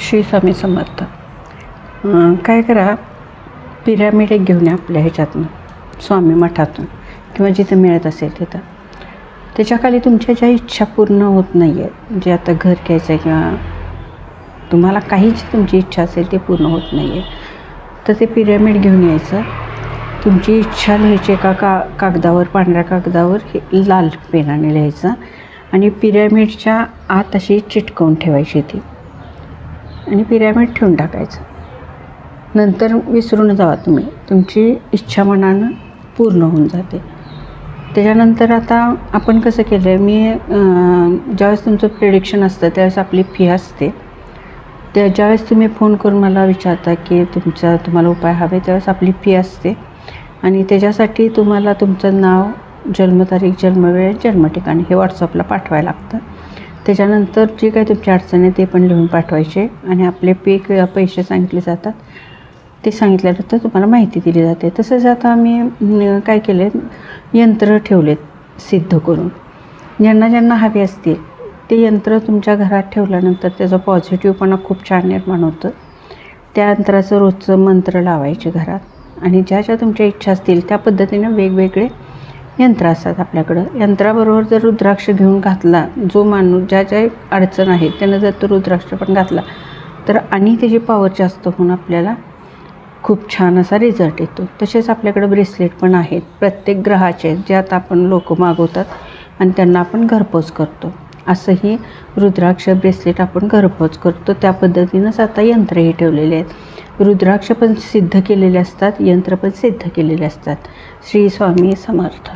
श्री स्वामी समर्थ. काय करा, पिरॅमिड एक घेऊन या आपल्या ह्याच्यातून, स्वामी मठातून किंवा जिथं मिळत असेल तिथं. त्याच्याखाली तुमच्या ज्या इच्छा पूर्ण होत नाही आहे, जे आता घर घ्यायचं आहे किंवा तुम्हाला काहीच तुमची इच्छा असेल ते पूर्ण होत नाही आहे, तर ते पिरॅमिड घेऊन यायचं. तुमची इच्छा लिहायची एका कागदावर, पांढऱ्या कागदावर हे लाल पेनाने लिहायचं आणि पिरॅमिडच्या आत अशी चिटकवून ठेवायची ती आणि पिरॅमिड ठेवून टाकायचं. नंतर विसरून जावा तुम्ही, तुमची इच्छा मनानं पूर्ण होऊन जाते. त्याच्यानंतर आता आपण कसं केलं आहे, मी ज्यावेळेस तुमचं प्रेडिक्शन असतं त्यावेळेस आपली फी असते. ज्यावेळेस तुम्ही फोन करून मला विचारता की तुम्हाला उपाय हवे, त्यावेळेस आपली फी असते आणि त्याच्यासाठी तुम्हाला तुमचं नाव, जन्मतारीख, जन्मवेळ, जन्मठिकाण हे व्हॉट्सअपला पाठवायला लागतं. त्याच्यानंतर जे काही तुमची अडचण आहे ते पण लिहून पाठवायचे आणि आपले पैसे सांगितले जातात. ते सांगितल्यानंतर तुम्हाला माहिती दिली जाते. तसंच आता आम्ही काय केले, यंत्र ठेवलेत सिद्ध करून. ज्यांना हवे असतील ते यंत्र तुमच्या घरात ठेवल्यानंतर त्याचं पॉझिटिव्हपणा खूप छान निर्माण होतं. त्या यंत्राचं रोजचं मंत्र लावायचे घरात आणि ज्या तुमच्या इच्छा असतील त्या पद्धतीने वेगवेगळे यंत्र असतात आपल्याकडं. यंत्राबरोबर जर रुद्राक्ष घेऊन घातला, जो माणूस ज्या अडचण आहे त्यानं जर तो रुद्राक्ष पण घातला तर आणि त्याची पॉवर जास्त होऊन आपल्याला खूप छान असा रिझल्ट येतो. तसेच आपल्याकडं ब्रेसलेट पण आहेत प्रत्येक ग्रहाचे, जे आता आपण लोक मागवतात आणि त्यांना आपण घरपोच करतो. असंही रुद्राक्ष ब्रेसलेट आपण घरपोच करतो. त्या पद्धतीनंच आता यंत्रही ठेवलेले आहेत. रुद्राक्ष पण सिद्ध केलेले असतात, यंत्र पण सिद्ध केलेले असतात. श्री स्वामी समर्थ.